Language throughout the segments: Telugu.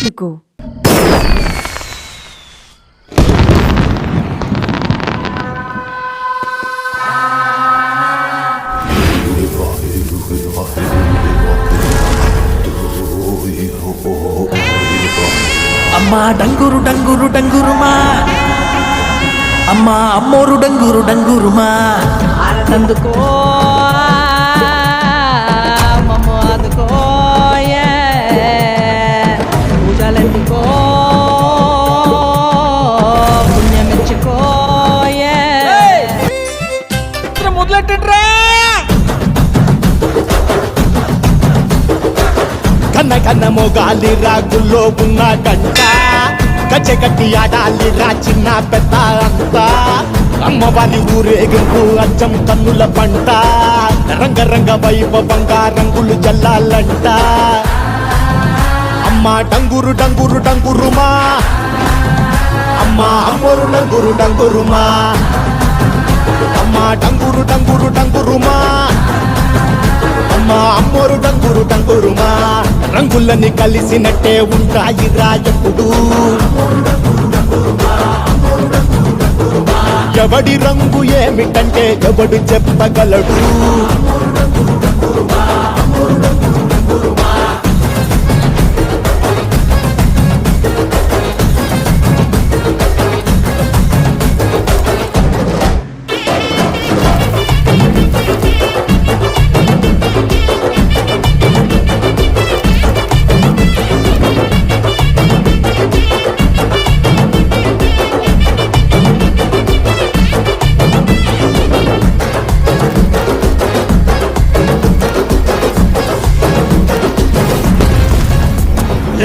ఎందుకు? అమ్మా డంగురు డంగురు డంగురుమా, అమ్మా అమ్మోరు డంగురు డంగురుమా. అందుకో మమ్మ అందుకో పూజలందుకో పుణ్యమెచ్చుకో మొదలెట్టండ్రా. కన్న కన్న మొగాలి రాగుల్లో ఉన్న గంట, కచ్చెగట్టి ఆడాలి రా చిన్న పెద్ద అంతా. అమ్మవారి ఊరేగింపు అచ్చం కన్నుల పంట, రంగరంగ వైభవంగా రంగులు జల్లాలంట. అమ్మ డంగురు డంగురు డంగురుమా, అమ్మ అమ్మోరు డంగురు డంగురుమా. అమ్మ డంగురు డంగురు డంగురుమా, అమ్మ అమ్మోరు డంగురు డంగురుమా. రంగులని కలిసినట్టే ఉంటాయి రా ఎప్పుడు, ఎవడి రంగు ఏమిటంటే ఎవడు చెప్పగలడు.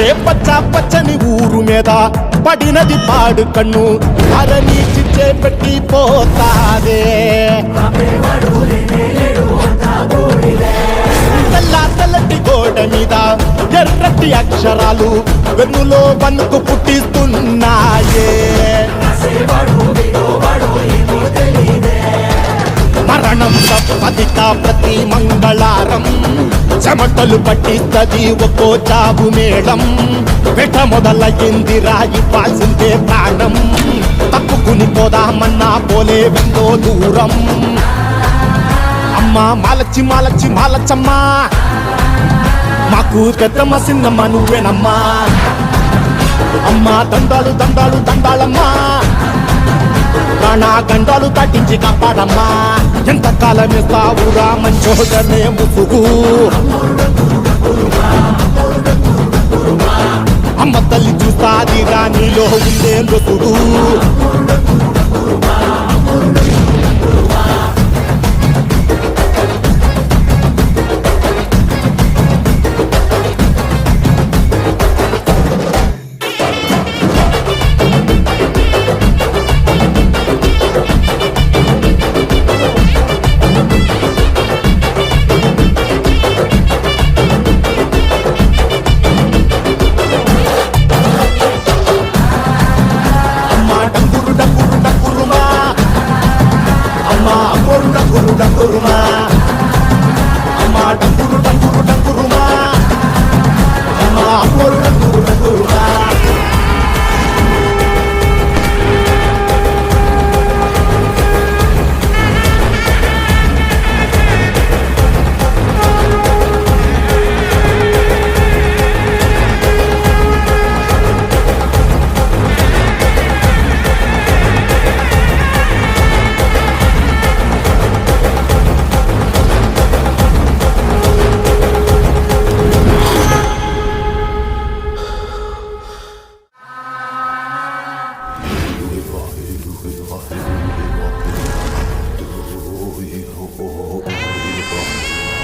ఏ పచ్చ పచ్చని ఊరు మీద పడినది పాడు కన్ను, అరని చిచ్చే పెట్టి పోతాదే. తెల్ల తెల్లటి గోడ మీద ఎర్రటి అక్షరాలు వెన్నులో వణుకు పుట్టిస్తున్నాయే. మరణం తప్పదిక ప్రతి మంగళారం, చెమటలు పట్టిస్తది ఒక్కో చావు మేళం. పెట మొదలయ్యింది రాయి పాల్సిందే ప్రాణం, తప్పుకుని పోదామన్నా పోలే వెందో దూరం. అమ్మా మాలచ్చి మాలచ్చి మాలచ్చమ్మా, మాకు పెద్దమ్మ సిన్నమ్మ నువ్వేనమ్మా. అమ్మా దండాలు దండాలు దండాలమ్మా, ప్రాణా గండాలు తట్టించి కాపాడమ్మా. ఎంతకాలం ఇస్తావురా మంచోదనే ముసుగు, అమ్మ తల్లి చూస్తాది రాణిలో ఉండే లొసుడు.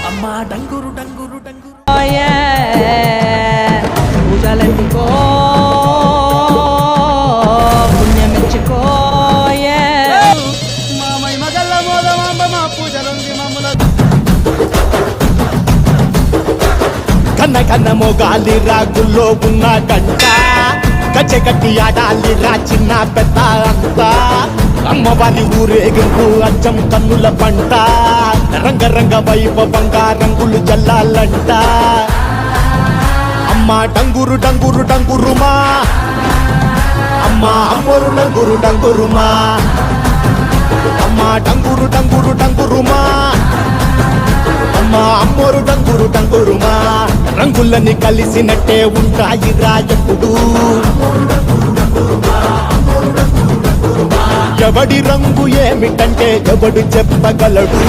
అమ్మా డంగురు డంగురు డంగురు పూజలందుకో పుణ్యమెచ్చుకో మామయ్య మగల్ల మోదమాంబ మా పూజలుంది మమ్ముల. కన్న కన్న మొగాలి రాగుల్లో ఉన్న గంట, కచ్చెగట్టి ఆడాలి రా చిన్న పెద్ద అంతా. అమ్మవారి ఊరేగింపు అచ్చం కన్నుల పంట, రంగరంగ వైభవంగా రంగులు జల్లాలంట. అమ్మ డంగురు డంగురు డంగురుమా అమ్మ అమ్మోరు డంగురు డంగురుమా అమ్మ డంగురు డంగురు డంగురుమా అమ్మ అమ్మోరు డంగురు డంగురుమా రంగులని కలిసినట్టే ఉంటాయి రాయప్పుడు ఎవడి రంగు ఏమిటంటే ఎవడు చెప్పగలడు